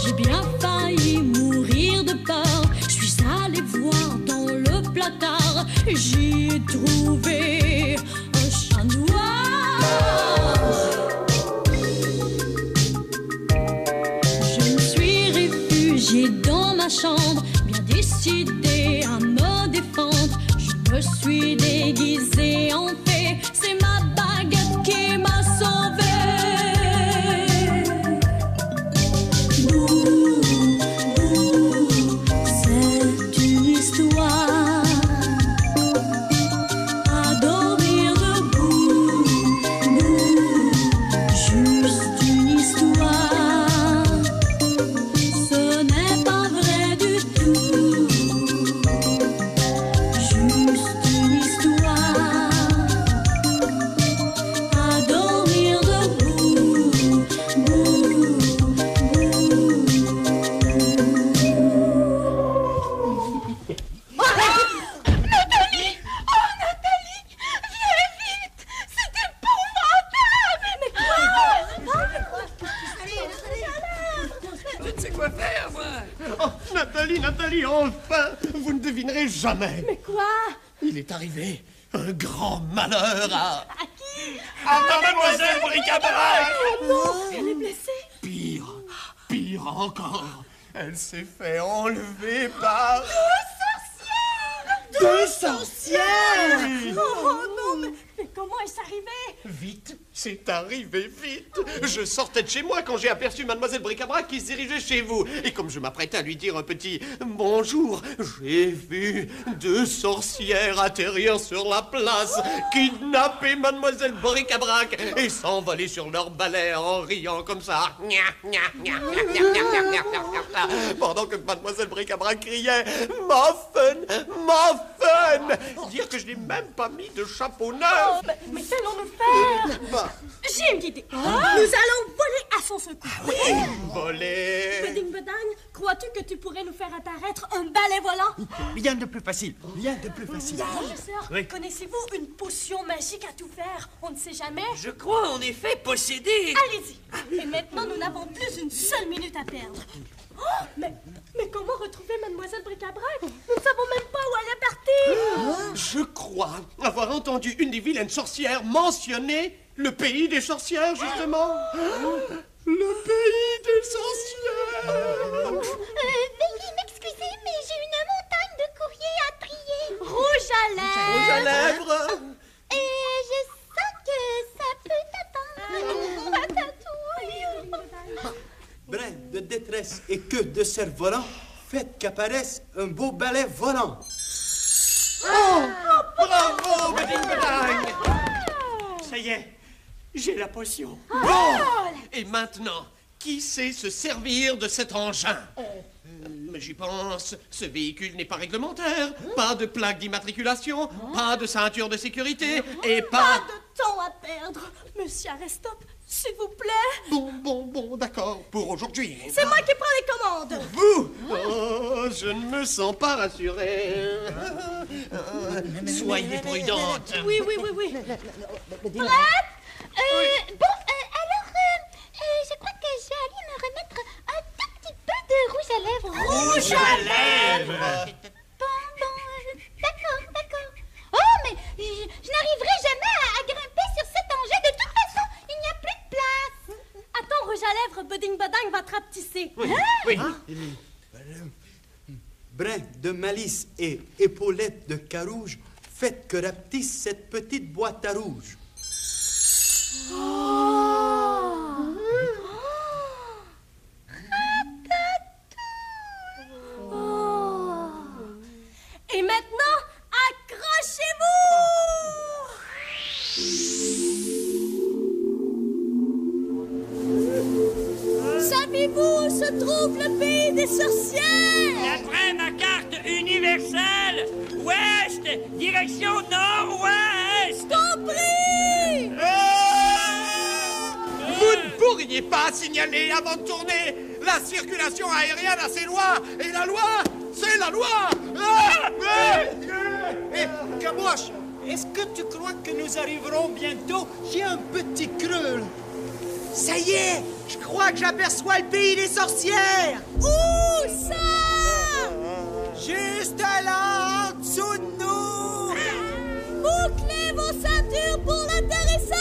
J'ai bien failli mourir de peur. Je suis allée voir dans le placard. J'y ai trouvé un chat noir. Je me suis réfugiée dans ma chambre, bien décidée à me défendre. Je me suis déguisée en fée. C'est ma baguette qui m'a sauvée. C'est une histoire à dormir debout. Juste une histoire. Ce n'est pas vrai du tout. Juste une histoire à dormir debout. Nathalie! Oh, Nathalie! Viens vite! C'est épouvantable! Je ne sais quoi faire, moi. Oh, Nathalie, enfin! Vous ne devinerez jamais. Mais quoi? Il est arrivé un grand malheur à... À qui? à Mademoiselle Bric-à-Brac! Elle est blessée? Pire encore. Elle s'est fait enlever par... Deux sorcières! Oui. Oh non, mais comment est-ce arrivé? Vite, c'est arrivé vite. Je sortais de chez moi quand j'ai aperçu Mademoiselle Bric-à-Brac qui se dirigeait chez vous. Et comme je m'apprêtais à lui dire un petit bonjour, j'ai vu deux sorcières atterrir sur la place, kidnapper Mademoiselle Bric-à-Brac et s'envoler sur leur balai en riant comme ça. Pendant que Mademoiselle Bric-à-Brac criait « Muffin, Muffin !» Dire que je n'ai même pas mis de chapeau neuf. Mais qu'allons-nous faire? J'ai une idée. Nous allons voler à son secours. Voler. Pudding Bedang, crois-tu que tu pourrais nous faire apparaître un balai volant? Rien de plus facile. Rien de plus facile. Professeur, connaissez-vous une potion magique à tout faire? On ne sait jamais. Je crois en effet posséder. Allez-y. Et maintenant, nous n'avons plus une seule minute à perdre. Oh, mais comment retrouver Mademoiselle Bric-à-Brac? Nous ne savons même pas où elle est partie. Je crois avoir entendu une des vilaines sorcières mentionner le pays des sorcières, justement. Le pays des sorcières. Veuillez m'excuser, mais j'ai une montagne de courrier à trier. Rouge à lèvres. Rouge à lèvres. Et je sens que ça peut t'attendre. Patatou. Brin de détresse et queue de cerf-volant, faites qu'apparaisse un beau balai volant. Bravo, Pudding Bedang. Ça y est, j'ai la potion. Bon. Et maintenant, qui sait se servir de cet engin? Mais j'y pense, ce véhicule n'est pas réglementaire. Pas de plaque d'immatriculation, pas de ceinture de sécurité et Pas pas... de temps à perdre. Monsieur Arrestop, s'il vous plaît. Bon, d'accord, pour aujourd'hui. C'est moi qui prends les commandes. Vous? Oh, je ne me sens pas rassuré. Soyez prudente. Oui. Prête? Alors, je crois que je vais aller me remettre un tout petit peu de rouge à lèvres. Rouge à lèvres. Bon, d'accord. Oh, mais je n'arriverai jamais à grimper sur cet engin. De toute façon, il n'y a plus de place. Attends, rouge à lèvres, Pudding Bedang va te rapetisser. Oui. Brin de malice et épaulette de carouge, faites que rapetisse cette petite boîte à rouge. Et maintenant, accrochez-vous! Savez-vous où se trouve le pays des sorcières? D'après ma carte universelle, ouest, direction nord-ouest. Compris! Vous ne pourriez pas signaler avant de tourner la circulation aérienne à ces lois. Et la loi, c'est la loi. Caboche, est-ce que tu crois que nous arriverons bientôt? J'ai un petit creux. Ça y est, Je crois que j'aperçois le pays des sorcières. Où ça? Juste là, en dessous de nous. Bouclez vos ceintures pour l'atterrissage.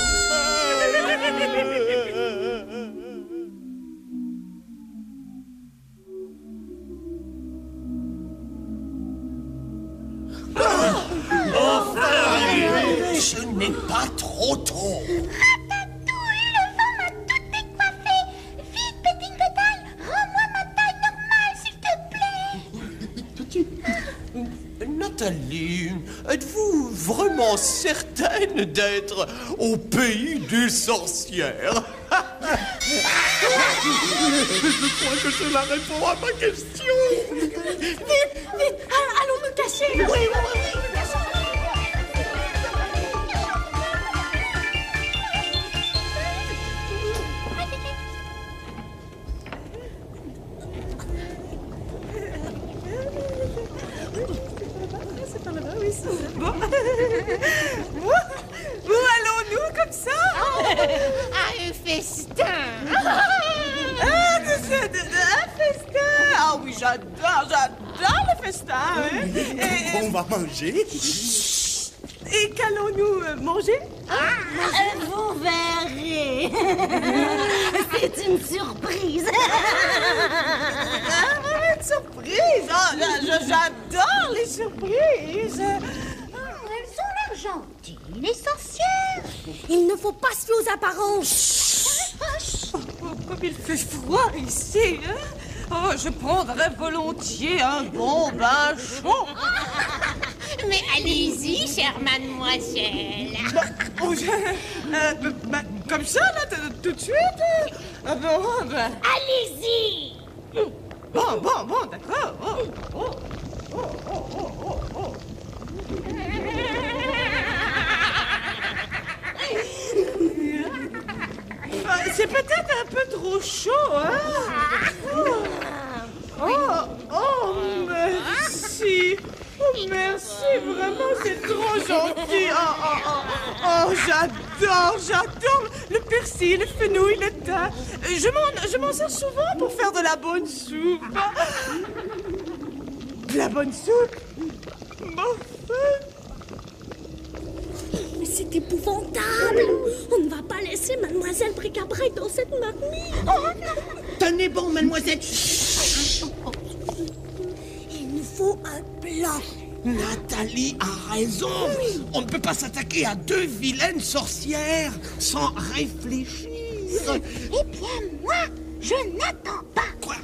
Ce n'est pas trop tôt. Ratatouille, le vent m'a tout décoiffé. Vite, Petit Pétale, rends-moi ma taille normale, s'il te plaît. Nathalie, êtes-vous vraiment certaine d'être au pays des sorcières? Je crois que cela répond à ma question. Vite, allons nous cacher. Oui. Où allons-nous comme ça? À un festin. Un festin. Ah oui, j'adore le festin. Hein? On va manger. Et qu'allons-nous manger? Vous verrez. C'est une surprise. Une surprise. Oh, j'adore les surprises. Elles ont l'air gentilles, les sorcières. Il ne faut pas se fier aux apparences. Comme il fait froid ici. Hein? Oh, je prendrais volontiers un bon bain chaud. Mais allez-y, chère mademoiselle. Comme ça, là, tout de suite? Ah bon, ben... Allez-y. Bon, d'accord. C'est peut-être un peu trop chaud, hein? Oh, merci. Oh, merci, vraiment, c'est trop gentil. Oh, j'adore le persil, le fenouil, le thym. Je m'en sers souvent pour faire de la bonne soupe. De la bonne soupe? Mais c'est épouvantable. On ne va pas laisser Mademoiselle Bric-à-Brac dans cette marmite. Tenez bon, mademoiselle. Il nous faut un plan. Nathalie a raison. On ne peut pas s'attaquer à deux vilaines sorcières sans réfléchir. Eh bien, moi, je n'attends pas. Quoi?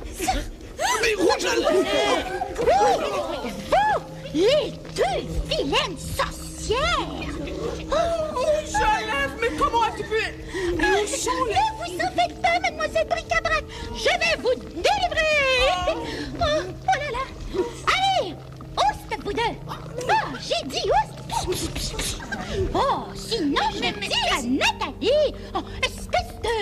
Mais rouge à Vous, les deux vilaines sorcières. Chalef, mais comment as-tu pu... Ne vous en faites pas, mademoiselle Bric-à-Brac. Je vais vous délivrer. Oh là là. Allez, oust, vous deux. Oh, j'ai dit oust. Oh, sinon je dis à Nathalie. Oh, espèce de...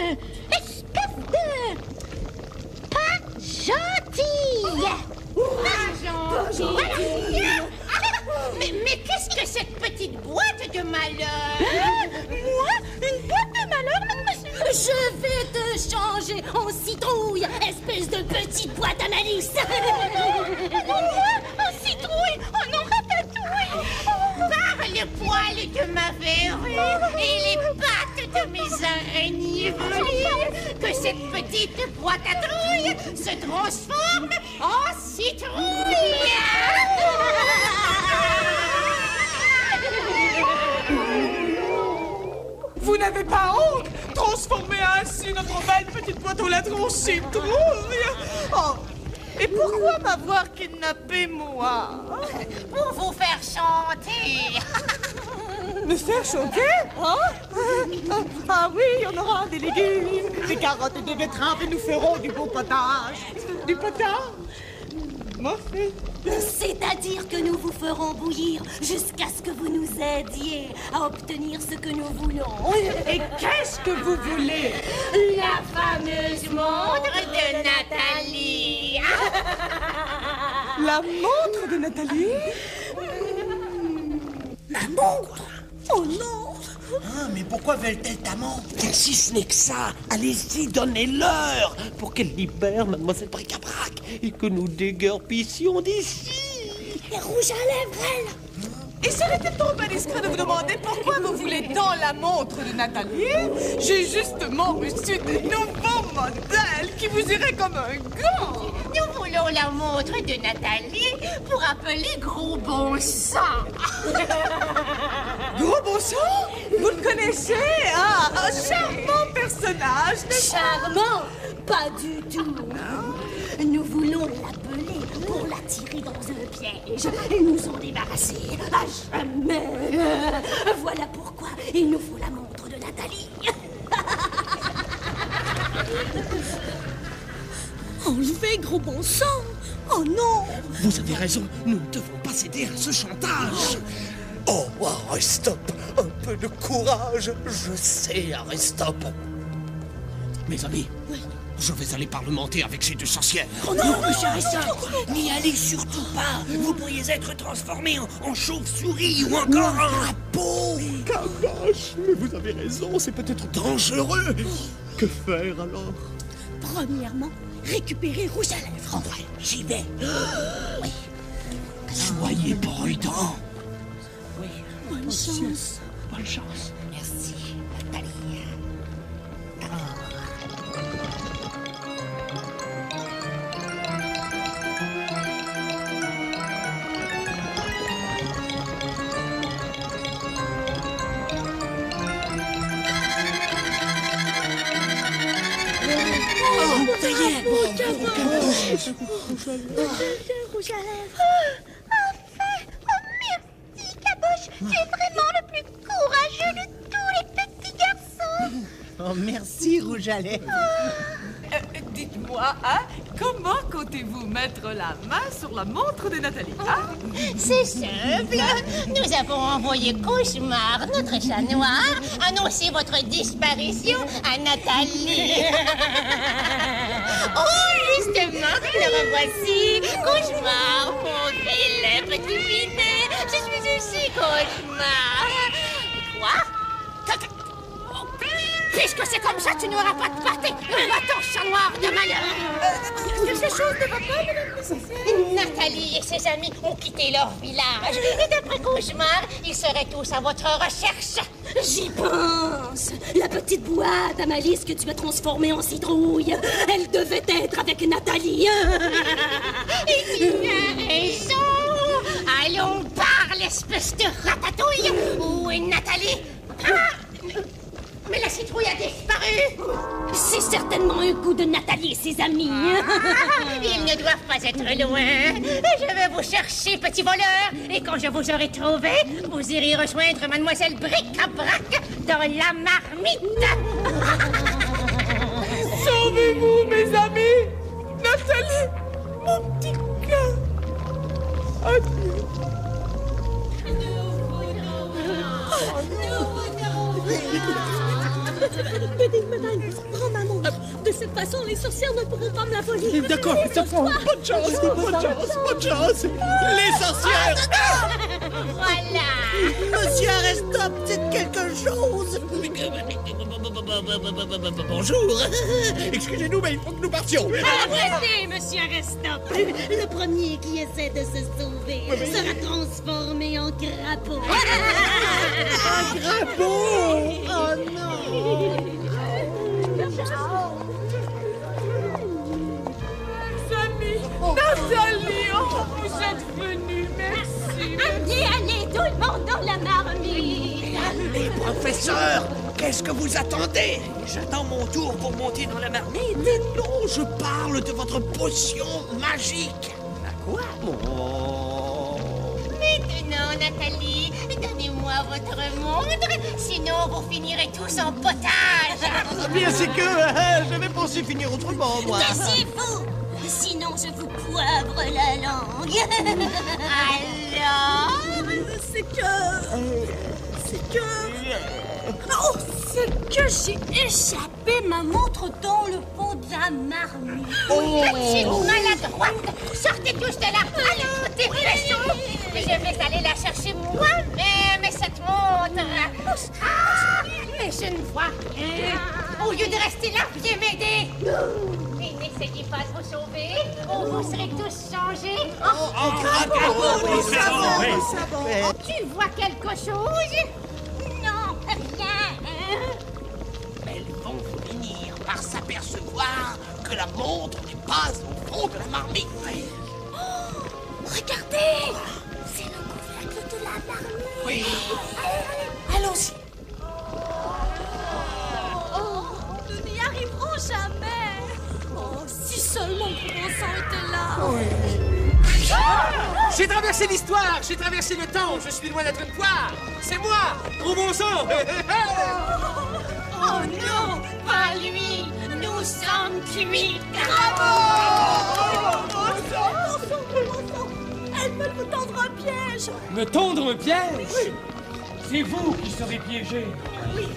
Pas gentille. Pas gentille. Voilà. Mais qu'est-ce que cette petite boîte de malheur? Moi? Une boîte de malheur, mademoiselle? Je vais te changer en citrouille, espèce de petite boîte à malice. Moi? En citrouille? Oh non, ratatouille! Par le poil de ma verrue et les pattes de mes araignées volées, que cette petite boîte à trouille se transforme en citrouille! Vous n'avez pas honte? Transformer ainsi notre belle petite boîte aux lettres en citrouille? Oh, et pourquoi m'avoir kidnappé, moi? Pour vous faire chanter! Me faire chanter? Ah oui, on aura des légumes, des carottes et des betteraves et nous ferons du bon potage. Du potage? Moffé. C'est-à-dire que nous vous ferons bouillir jusqu'à ce que vous nous aidiez à obtenir ce que nous voulons. Et qu'est-ce que vous voulez? La fameuse montre de Nathalie! La montre de Nathalie? Ma montre? Oh non! Ah, mais pourquoi veulent-elles ta montre? Car si ce n'est que ça, allez-y, donnez-leur pour qu'elle libère Mademoiselle Bric-à-Brac et que nous déguerpissions d'ici. Et rouge à lèvres, elle. Et serait-il trop indiscret de vous demander pourquoi vous voulez tant la montre de Nathalie? J'ai justement reçu des nouveaux modèles qui vous iraient comme un gant. Nous voulons la montre de Nathalie pour appeler Gros Bon Sang. Gros Bon Sang? Vous le connaissez? Ah, un charmant personnage, n'est-ce pas? Charmant? Pas du tout. Nous voulons l'appeler pour l'attirer dans un piège et nous en débarrasser à jamais. Voilà pourquoi il nous faut la montre de Nathalie. Enlevez Gros Bon Sang. Oh non. Vous avez raison, nous ne devons pas céder à ce chantage. Oh, Aristote, un peu de courage. Je sais, Aristote. Mes amis, je vais aller parlementer avec ces deux sorcières. Oh non, monsieur Aristote, n'y allez surtout pas. Vous pourriez être transformé en chauve-souris ou encore en crapaud. Caboche, mais vous avez raison, c'est peut-être dangereux. Que faire alors? Premièrement, récupérer Rouge à lèvres. En vrai, j'y vais. Oui. Soyez prudents. Oui. Bonne chance. Bonne chance. Merci, Nathalie. Ça y est. Rouge à lèvres. Enfin! Oh, merci, Caboche! Tu es vraiment le plus courageux de tous les petits garçons! Oh, merci, Rouge à lèvres. Dites-moi, hein, comment comptez-vous mettre la main sur la montre de Nathalie, hein? C'est simple. Nous avons envoyé Cauchemar, notre chat noir, annoncer votre disparition à Nathalie. Oh, justement, le revoici. Cauchemar, mon vilain petit finet. Je suis ici, Cauchemar. Quoi? Puisque c'est comme ça, tu n'auras pas de partie. Va-t'en, chat noir de malheur. Quelque chose ne va pas, madame nécessaire. Nathalie et ses amis ont quitté leur village. Et d'après Cauchemar, ils seraient tous à votre recherche. J'y pense. La petite boîte à malice que tu as transformée en citrouille, elle devait être avec Nathalie. Et tu as raison. Allons par l'espèce de ratatouille. Où est Nathalie? Ah, mais la citrouille a disparu. C'est certainement un coup de Nathalie et ses amis. Ils ne doivent pas être loin. Je vais vous chercher, petit voleur. Et quand je vous aurai trouvé, vous irez rejoindre Mademoiselle Bric-à-Brac dans la marmite. Sauvez-vous, mes amis! Nathalie, mon petit cœur. Adieu. Madame, prends ma montre. De cette façon, les sorcières ne pourront pas me la voler. D'accord, ça prend. Bonne chance, bonne chance, bonne chance. Les sorcières. Voilà. Monsieur Aristote, dites quelque chose. Bonjour. Excusez-nous, mais il faut que nous partions. Arrêtez, monsieur Aristote. Le premier qui essaie de se sauver sera transformé en crapaud. Un crapaud. Oh non. Amis, Nathalie, oh, vous êtes venus, merci. Allez, allez, tout le monde dans la marmite. Les professeurs, qu'est-ce que vous attendez? J'attends mon tour pour monter dans la marmite. Mais non, je parle de votre potion magique. À quoi? Maintenant, Nathalie, donnez-moi votre montre, sinon vous finirez tous en potage. Bien, c'est que je vais penser finir autrement, moi. Taisez-vous, sinon je vous poivre la langue. Alors? C'est que... Oh, c'est que j'ai échappé ma montre dans le fond de la marmite. Petite maladroite, sortez tous de là. Allons, dépêchons. Je vais aller la chercher moi-même, cette montre. autres. Ah, mais je ne vois rien. Au lieu de rester là, viens m'aider. Et n'essayez pas de vous sauver, ou vous serez tous changés. Tu vois quelque chose? Non, rien. Elles vont finir par s'apercevoir que la montre n'est pas au fond de la marmite. Regardez, c'est le couvercle de la marmite. Oui. Allons-y. Nous n'y arriverons jamais. Oh, si seulement Gros Bon Sang était là. J'ai traversé l'histoire, j'ai traversé le temps, je suis loin d'être une poire. C'est moi, Gros Bon Sang. Oh non, pas lui. Nous sommes cuits. Elles veulent vous tendre un piège. Me tendre un piège? Oui. C'est vous qui serez piégés. Oui.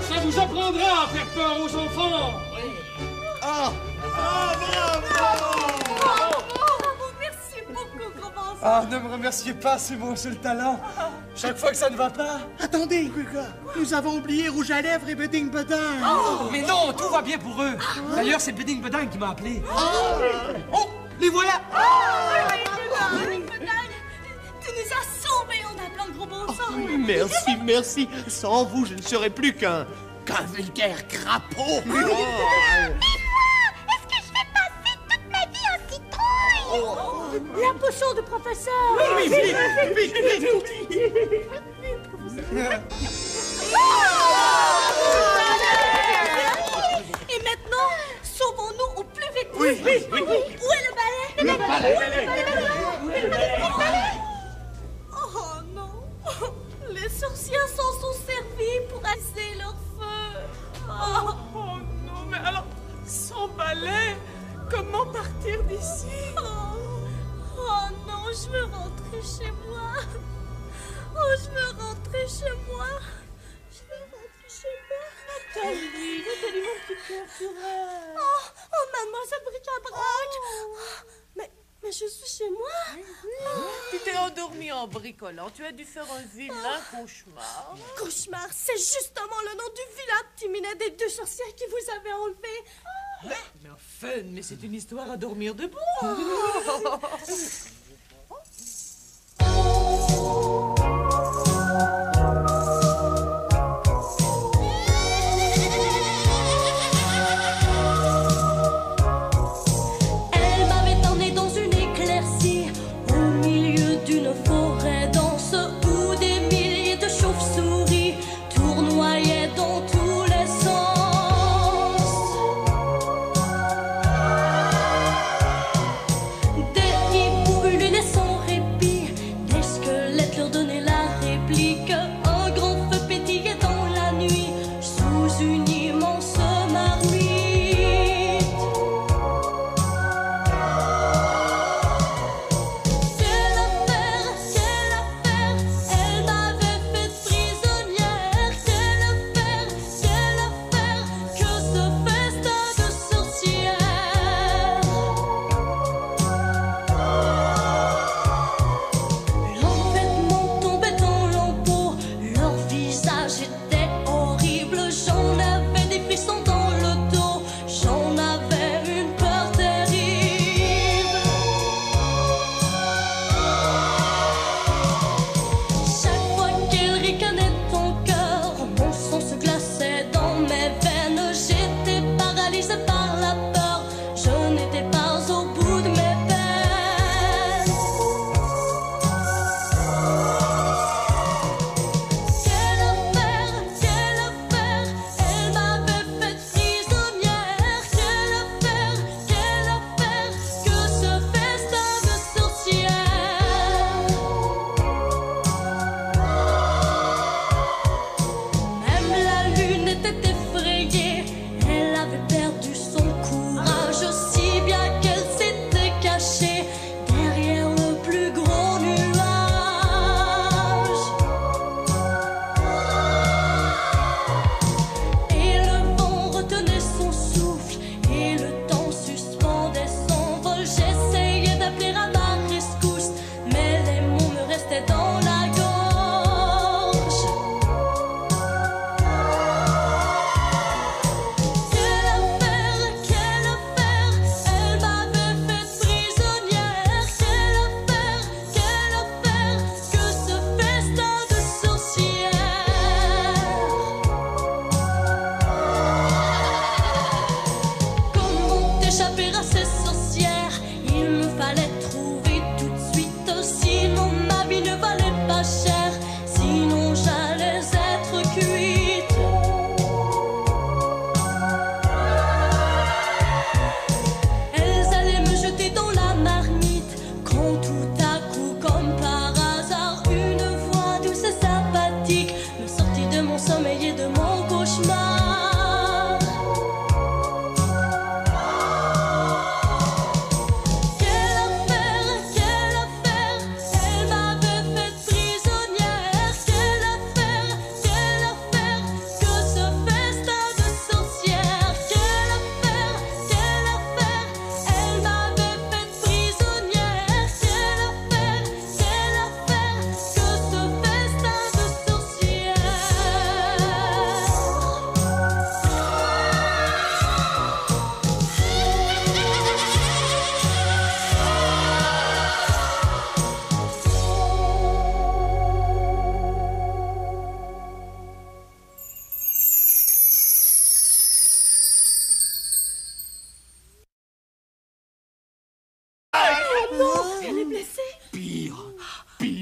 Ça vous apprendra à faire peur aux enfants. Bravo, merci beaucoup, Gros Bon Sang. Ah, ne me remerciez pas, c'est mon seul talent. Chaque fois que ça ne va pas... Attendez, nous avons oublié Rouge à Lèvres et Bedding Bedin. Mais non, tout va bien pour eux. D'ailleurs, c'est Bedding Bedin qui m'a appelé. Oh, les voilà. Tu nous as sauvés en appelant Gros Bon Sang. Merci, merci. Sans vous, je ne serais plus qu'un vulgaire crapaud. Est-ce que je vais passer toute ma vie en citrouille? La potion du professeur. Oui, vite. Et maintenant, sauvons-nous au plus vite. Oui. Où est le balai? Le balai. Oh non. Les sorcières s'en sont servis pour allumer leur feu. Oh non, mais alors, sans balai, comment partir d'ici? Oh non, je veux rentrer chez moi. Oh, je veux rentrer chez moi. Nathalie, mon petit cœur sur elle. Oh, mademoiselle Bric-à-Brac. Mais je suis chez moi. Tu t'es endormie en bricolant. Tu as dû faire un vilain cauchemar. Cauchemar, c'est justement le nom du vilain petit minet des deux sorcières qui vous avez enlevé. Mais enfin, mais c'est une histoire à dormir debout. Elle m'avait emmené dans une éclaircie, au milieu d'une forêt dense, où des milliers de chauves-souris tournoyaient dans tous les sens. Des hiboux, une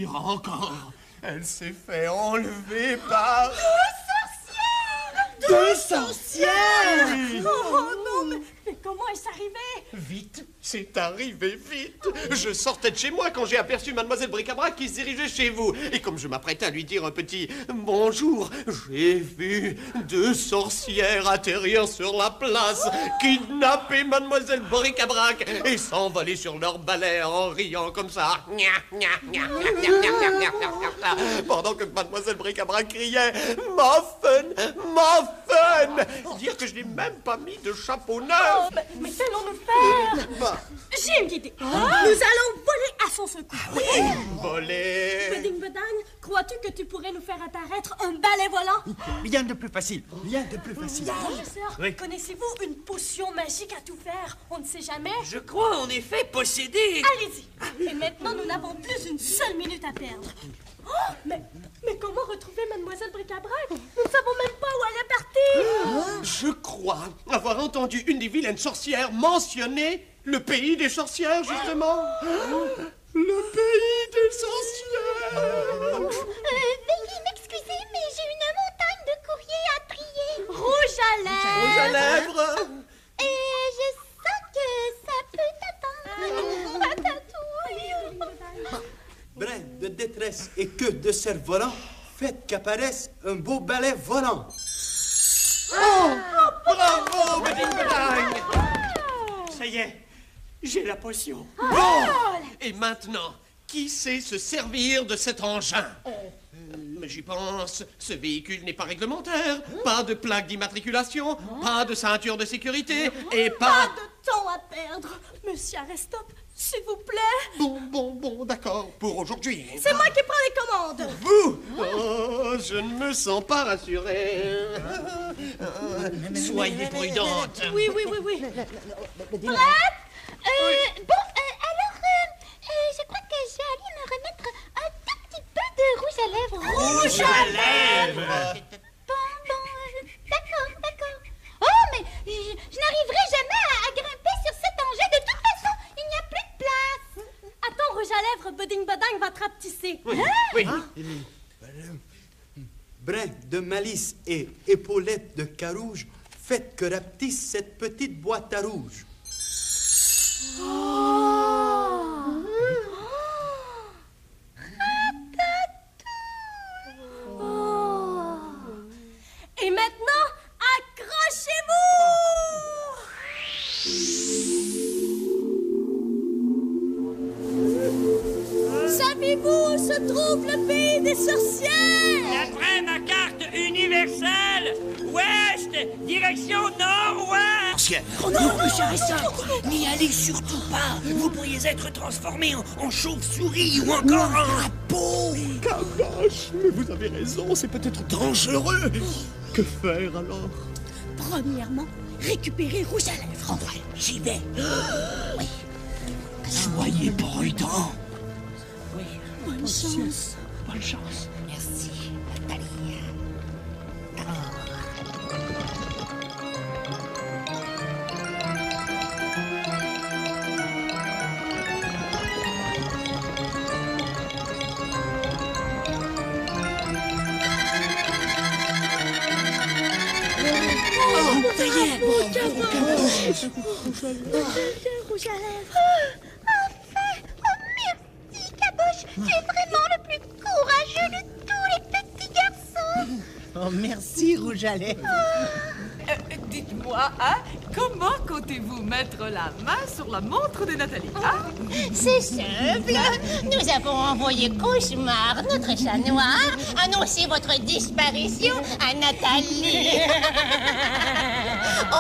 Pire encore, elle s'est fait enlever par... Deux sorcières! Oui. Oh non, mais comment est-ce arrivé? Vite, c'est arrivé vite. Je sortais de chez moi quand j'ai aperçu Mademoiselle Bric-à-Brac qui se dirigeait chez vous. Et comme je m'apprêtais à lui dire un petit bonjour, j'ai vu deux sorcières atterrir sur la place, kidnapper Mademoiselle Bric-à-Brac et s'envoler sur leur balai en riant comme ça. Pendant que Mademoiselle Bric-à-Brac criait « Muffin, Muffin !» Dire que je n'ai même pas mis de chapeau neuf. Oh, mais qu'allons-nous faire? J'ai une idée. Nous allons voler à son secours. Voler. Pudding Bedang, crois-tu que tu pourrais nous faire apparaître un balai volant? Rien de plus facile, rien de plus facile. Professeur, connaissez-vous une potion magique à tout faire? On ne sait jamais. Je crois en effet posséder... Allez-y. Et maintenant, nous n'avons plus une seule minute à perdre. Oh, mais comment retrouver Mademoiselle Bric-à-Brac? Nous ne savons même pas où elle est partie. Je crois avoir entendu une des vilaines sorcières mentionner le pays des sorcières, justement. Le pays des sorcières. Veuillez m'excuser, mais j'ai une montagne de courrier à trier. Rouge à lèvres. Rouge à lèvres. Et je sens que ça peut t'attendre. Ratatouille. Brin de détresse et queue de cerf-volant, faites qu'apparaisse un beau balai volant. Oh, bravo, Pudding Bedang. Ça y est, j'ai la potion. Bon, et maintenant, qui sait se servir de cet engin? Mais j'y pense, ce véhicule n'est pas réglementaire. Pas de plaque d'immatriculation, pas de ceinture de sécurité et Pas de temps à perdre. Monsieur Arrestop, s'il vous plaît. Bon, d'accord, pour aujourd'hui. C'est moi qui prends les commandes. Vous? Oh, je ne me sens pas rassuré. Soyez prudente. Oui. Prête? Bon, alors, je crois que je vais aller me remettre un tout petit peu de rouge à lèvres. Rouge à lèvres! Bon, d'accord. Oh, mais je n'arriverai jamais à grimper sur cet engin. De toute façon, il n'y a plus de place. Attends, rouge à lèvres, Pudding Bedang va te rapetisser. Oui. Brin de malice et épaulette de carouge, faites que rapetisse cette petite boîte à rouge. Et maintenant, accrochez-vous! Savez-vous où se trouve le pays des sorcières? D'après ma carte universelle, ouest, direction nord-ouest. Sorcière. Oh non, monsieur Arrestop, n'y allez surtout pas. Vous pourriez être transformé en chauve-souris ou encore en crapaud. Caboche, mais vous avez raison, c'est peut-être dangereux. Que faire alors? Premièrement, récupérer rouge à lèvres. Ouais, j'y vais. Oui. Soyez prudent. Oui. Bonne chance. Bonne chance. Merci, Nathalie. Ça y est. Rouge à lèvres. Enfin! Oh, merci, Caboche! Tu es vraiment le plus courageux de tous les petits garçons! Oh, merci, Rouge à lèvres. Dites-moi, comment comptez-vous mettre la main sur la montre de Nathalie? C'est simple! Nous avons envoyé Cauchemar, notre chat noir, annoncer votre disparition à Nathalie! Oh,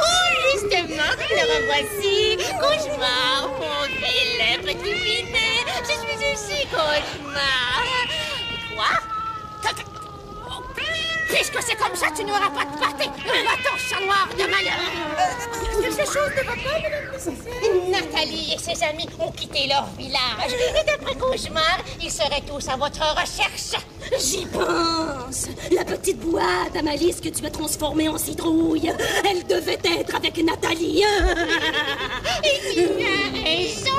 justement, le revoici! Cauchemar, mon vilain petit minet! Je suis ici, Cauchemar! Quoi? Puisque c'est comme ça, tu n'auras pas de party! Va-t'en, chat noir de malheur! Quelque chose ne va pas, madame nécessaire. Nathalie et ses amis ont quitté leur village. Et d'après Cauchemar, ils seraient tous à votre recherche. J'y pense. La petite boîte à malice que tu as transformée en citrouille, elle devait être avec Nathalie. Et tu as raison.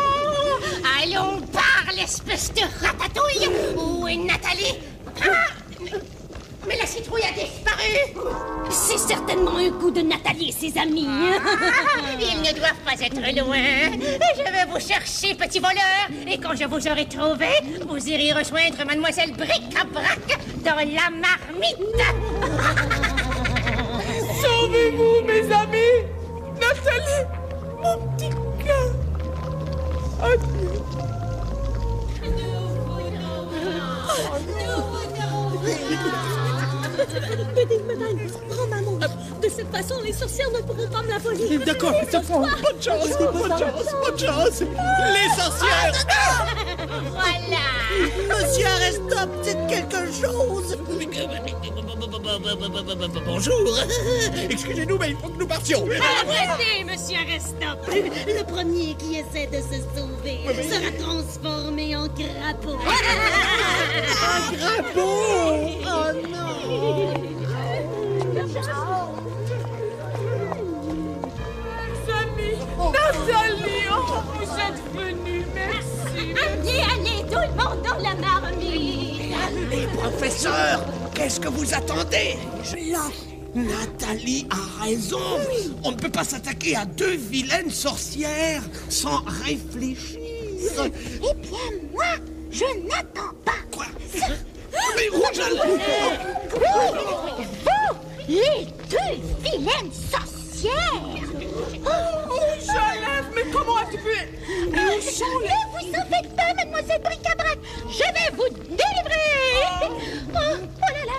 Allons parler espèce de ratatouille. Où est Nathalie? Ah, mais la citrouille a disparu. C'est certainement un coup de Nathalie et ses amis. Ils ne doivent pas être loin. Je vais vous chercher, petit voleur. Et quand je vous aurai trouvé, vous irez rejoindre Mademoiselle Bric-à-Brac dans la marmite. Sauvez-vous, mes amis! Nathalie, mon petit cœur! Adieu! Petite madame, prends ma montre. De cette façon, les sorcières ne pourront pas me la voler. D'accord, ça prend. Bonne chance, bonne chance, bonne chance. Les sorcières. Voilà. Monsieur Arrestop, dites quelque chose. Bonjour. Excusez-nous, mais il faut que nous partions. Arrêtez, monsieur Arrestop. Le premier qui essaie de se sauver sera transformé en crapaud. Un crapaud! Oh non! Amis, Nathalie, oh, vous êtes venus, merci. Allez, tout le monde dans la marmite. Les professeurs, qu'est-ce que vous attendez? Là! Nathalie a raison. On ne peut pas s'attaquer à deux vilaines sorcières sans réfléchir. Eh bien, moi, je n'attends pas. Quoi? Mais Rouge à lèvres! Vous, les deux vilaines sorcières. Rouge à lèvres, mais comment as-tu pu... Ne vous en faites pas, Mademoiselle Bric-à-Brac. Je vais vous délivrer. Oh là là.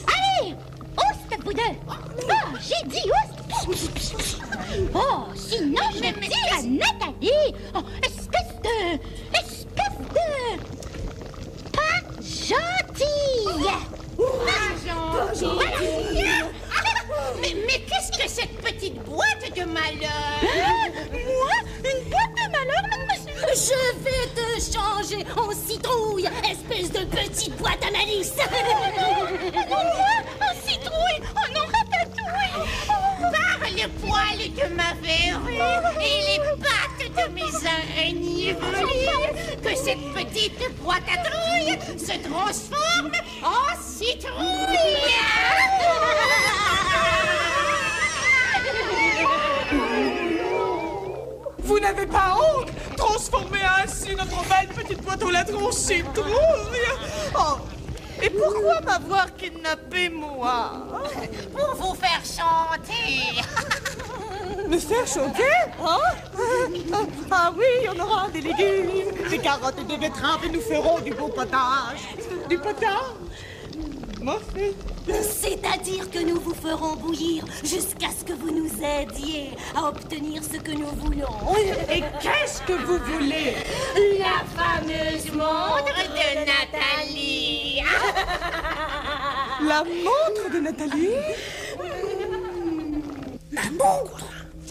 Allez, oust, vous deux. Oh, j'ai dit oust. Oh, sinon je vais dire à Nathalie. Oh, espèce de... Pas gentille. Pas gentille. Mais qu'est-ce que cette petite boîte de malheur? Moi? Une boîte de malheur, mademoiselle? Je vais te changer en citrouille, espèce de petite boîte à malice. Moi? En citrouille? Oh non, ratatouille! Par le poil de ma verrue et les pattes de mes araignées volées, que cette petite boîte à trouille se transforme en citrouille! Vous n'avez pas honte? Transformer ainsi notre belle petite boîte aux lettres en citrouille? Oh, et pourquoi m'avoir kidnappé, moi? Pour vous faire chanter! Me faire chanter? Ah oui, on aura des légumes, des carottes et des betteraves et nous ferons du bon potage. Du potage? Parfait. C'est-à-dire que nous vous ferons bouillir jusqu'à ce que vous nous aidiez à obtenir ce que nous voulons. Et qu'est-ce que vous voulez? La fameuse montre de Nathalie! La montre de Nathalie? Ma montre?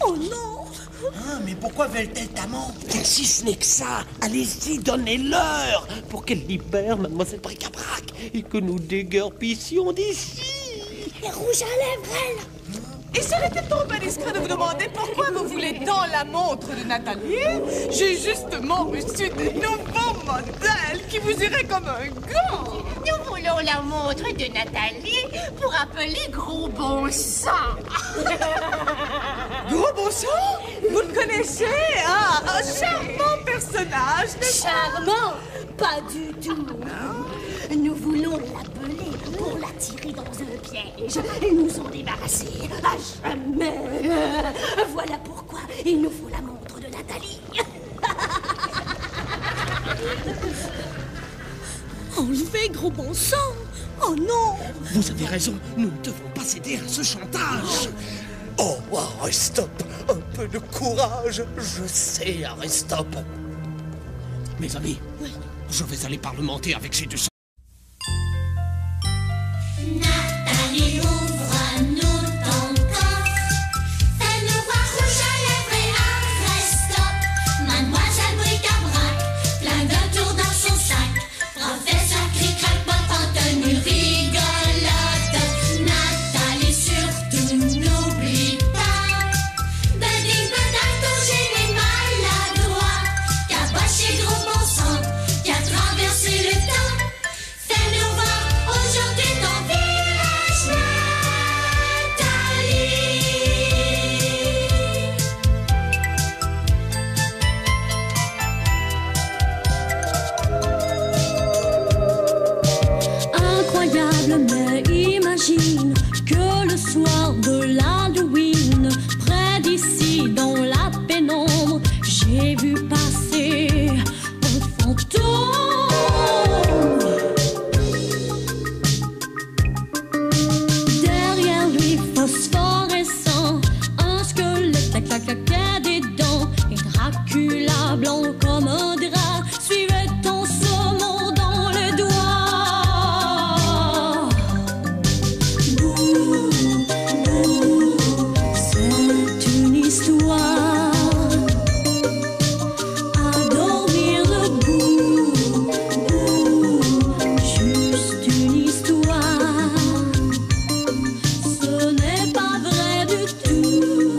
Oh non! Ah, mais pourquoi veulent-elles ta montre? Si ce n'est que ça, allez-y, donnez-leur pour qu'elle libère Mademoiselle Bric-à-Brac et que nous déguerpissions d'ici. Les rouges à lèvres, elle. Et serait-il trop indiscret de vous demander pourquoi vous voulez tant la montre de Nathalie? J'ai justement reçu de nouveaux modèles qui vous iraient comme un gant. Nous voulons la montre de Nathalie pour appeler Gros Bon Sang. Gros Bon Sang? Vous le connaissez? Ah, un charmant personnage. Charmant? Pas du tout. Nous voulons l'appeler pour l'attirer dans un piège et nous en débarrasser à jamais. Voilà pourquoi il nous faut la montre de Nathalie. Enlevez, Gros Bon Sang. Oh non. Vous avez raison, nous ne devons pas céder à ce chantage. Oh, Arrestop, un peu de courage. Je sais, Arrestop. Mes amis, je vais aller parlementer avec ces deux. Nathalie, ouvre-nous ton coffre. Fais-nous voir rouge à lèvres et Arrestop. Mademoiselle Bric-à-Brac, plein de tours dans son sac. Professeur Cric-Crac, botte en tenue rigolote. Nathalie, surtout n'oublie pas. Beding, bedin, ton génie maladroit. Caboche et Gros Bon Sang, jamais imagine que le soir de l'Halloween, près d'ici dans la pénombre, j'ai vu passer un fantôme. Derrière lui phosphorescent, un squelette claquait des dents, et Dracula blanc comme un drap suivait ton saumon dans le doigt. Bouh, bouh, c'est une histoire à dormir debout. Bouh, juste une histoire, ce n'est pas vrai du tout.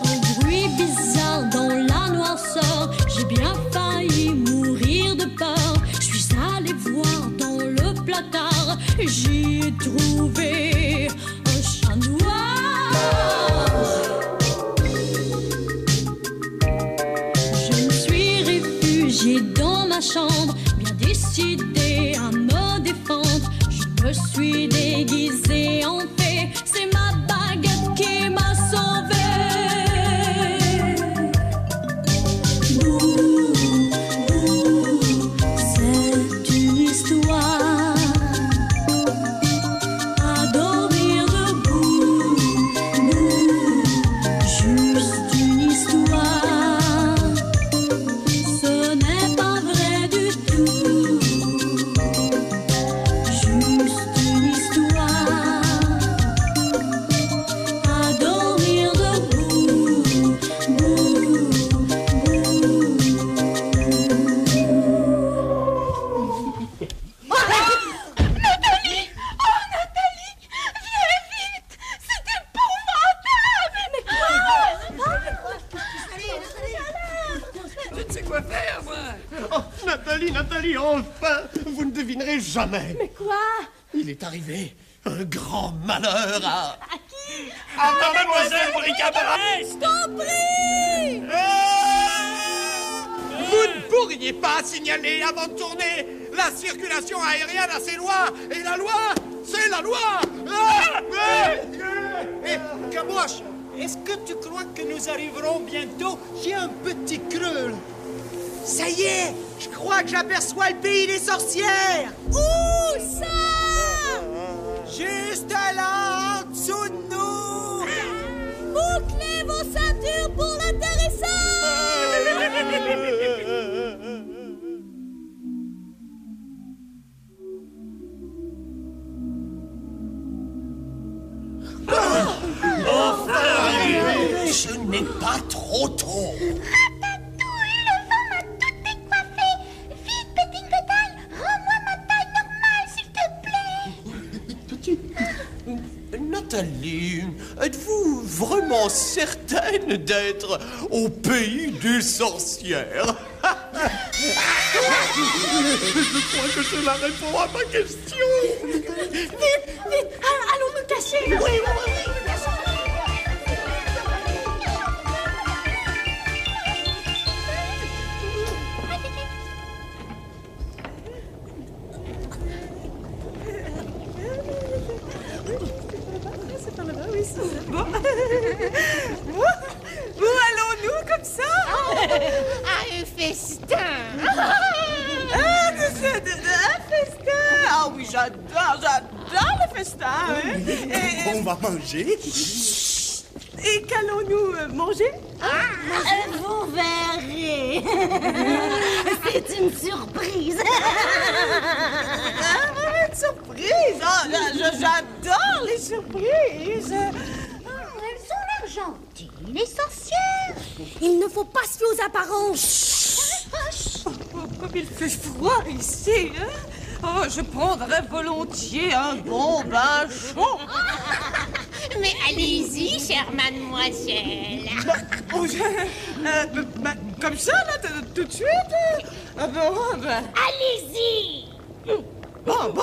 Un bruit bizarre dans la noirceur, j'ai bien failli mourir de peur. Je suis allée voir dans le placard, j'y ai trouvé un chat noir. Je me suis réfugiée dans ma chambre, bien décidée à me défendre. Je me suis déguisée en fée, c'est ma baguette qui m'a sauvée. Bouh, bouh, c'est une histoire à dormir debout. Bouh, juste une histoire, ce n'est pas vrai du tout. Juste une histoire à dormir debout. Bouh, Nathalie! Oh, Nathalie! Viens vite! C'est épouvantable! Mais Je ne sais quoi faire, moi. Oh, Nathalie, enfin! Vous ne devinerez jamais. Mais quoi? Il est arrivé un grand malheur à... À qui? à Mademoiselle Bric-à-Brac. Je t'en prie! Vous ne pourriez pas signaler avant de tourner? La circulation aérienne a ses lois, et la loi, c'est la loi. Hé, Caboche, est-ce que tu crois que nous arriverons bientôt? J'ai un petit creux, là. Ça y est, je crois que j'aperçois le pays des sorcières. Où ça? Juste là, en dessous de nous. Bouclez vos ceintures pour l'atterrissage! Ce n'est pas trop tôt. Ratatouille, le vent m'a tout décoiffé! Vite, Pétine Pétale, rends-moi ma taille normale, s'il te plaît! Nathalie, êtes-vous vraiment certaine d'être au pays des sorcières? Je crois que cela répond à ma question. Vite, allons nous cacher! Oui, Bon. Où allons-nous comme ça? À un festin! Un festin! Ah oui, j'adore le festin! Hein? On va manger. Et qu'allons-nous manger? vous verrez! C'est une surprise! Une surprise! Oh, j'adore les surprises! Elles ont l'air gentilles, les sorcières! Il ne faut pas se fier aux apparences! Oh, comme il fait froid ici! Hein? Oh, je prendrais volontiers un bon bain chaud! Mais allez-y, chère mademoiselle! Comme ça, là, tout de suite? Ah bon, ben... Allez-y! Bon,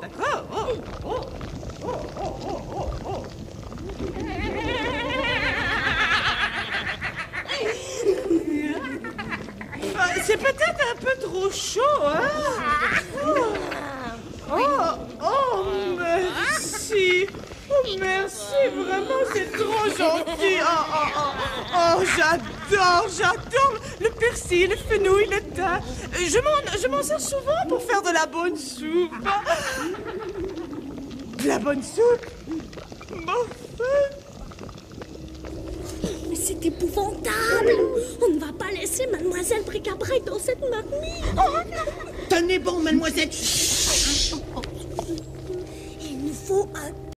d'accord. C'est peut-être un peu trop chaud, hein? Oh, merci. Oh, merci, vraiment, c'est trop gentil. Oh, j'adore le persil, le fenouil, le thym. Je m'en sers souvent pour faire de la bonne soupe. De la bonne soupe? Mais c'est épouvantable. On ne va pas laisser Mademoiselle Bric-à-Brac dans cette marmite. Oh non. Tenez bon, mademoiselle. Il nous faut un